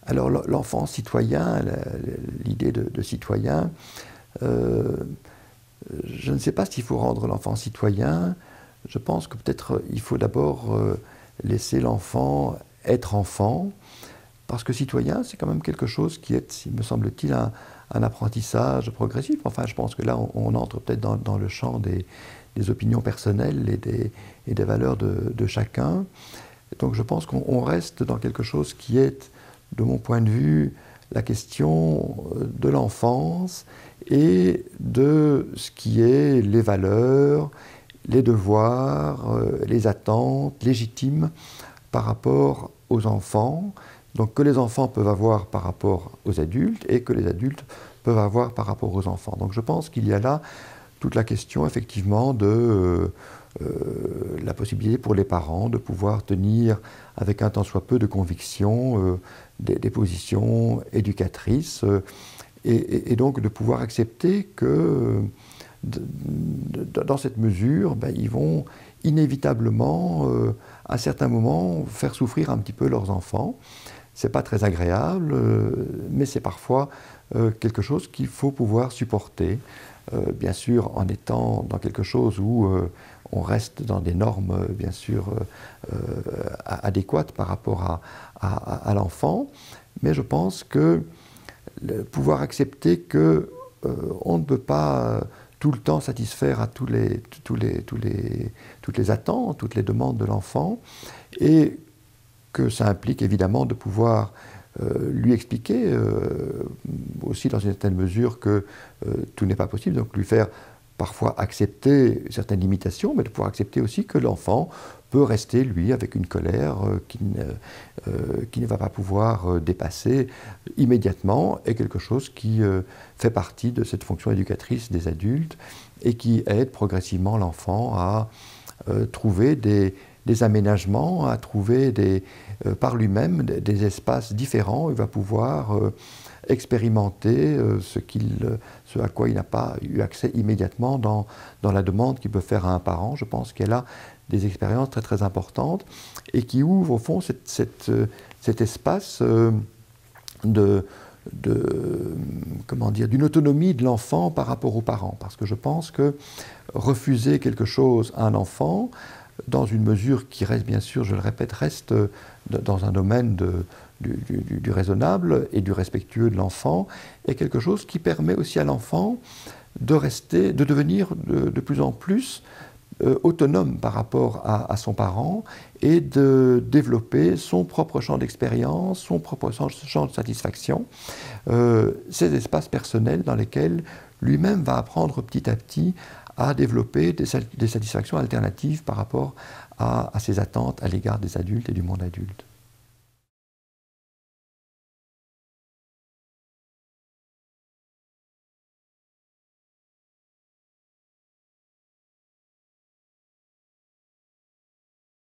Alors l'enfant citoyen, l'idée de citoyen, euh, je ne sais pas s'il faut rendre l'enfant citoyen. Je pense que peut-être il faut d'abord laisser l'enfant être enfant, parce que citoyen, c'est quand même quelque chose qui est, il me semble-t-il, un apprentissage progressif. Enfin, je pense que là, on entre peut-être dans le champ des opinions personnelles et des valeurs de chacun. Donc je pense qu'on reste dans quelque chose qui est, de mon point de vue, la question de l'enfance et de ce qui est les valeurs, les devoirs, les attentes légitimes par rapport aux enfants, donc que les enfants peuvent avoir par rapport aux adultes et que les adultes peuvent avoir par rapport aux enfants. Donc je pense qu'il y a là toute la question effectivement de la possibilité pour les parents de pouvoir tenir avec un tant soit peu de conviction des positions éducatrices et donc de pouvoir accepter que dans cette mesure, ben, ils vont inévitablement, à un certain moment, faire souffrir un petit peu leurs enfants. C'est pas très agréable, mais c'est parfois quelque chose qu'il faut pouvoir supporter. Bien sûr, en étant dans quelque chose où on reste dans des normes, bien sûr, adéquates par rapport à l'enfant. Mais je pense que pouvoir accepter que on ne peut pas tout le temps satisfaire à toutes les attentes, toutes les demandes de l'enfant, et que ça implique évidemment de pouvoir lui expliquer aussi dans une certaine mesure que tout n'est pas possible, donc lui faire parfois accepter certaines limitations, mais de pouvoir accepter aussi que l'enfant peut rester, lui, avec une colère qui ne va pas pouvoir dépasser immédiatement, et quelque chose qui fait partie de cette fonction éducatrice des adultes et qui aide progressivement l'enfant à trouver des aménagements, à trouver par lui-même des espaces différents. Il va pouvoir expérimenter ce à quoi il n'a pas eu accès immédiatement dans la demande qu'il peut faire à un parent. Je pense qu'elle a des expériences très très importantes et qui ouvrent au fond cet espace comment dire, d'une autonomie de l'enfant par rapport aux parents. Parce que je pense que refuser quelque chose à un enfant, dans une mesure qui reste, bien sûr, je le répète, reste dans un domaine du raisonnable et du respectueux de l'enfant, est quelque chose qui permet aussi à l'enfant de devenir de plus en plus autonome par rapport à son parent et de développer son propre champ d'expérience, son propre champ de satisfaction, ces espaces personnels dans lesquels lui-même va apprendre petit à petit à développer des satisfactions alternatives par rapport à ses attentes à l'égard des adultes et du monde adulte.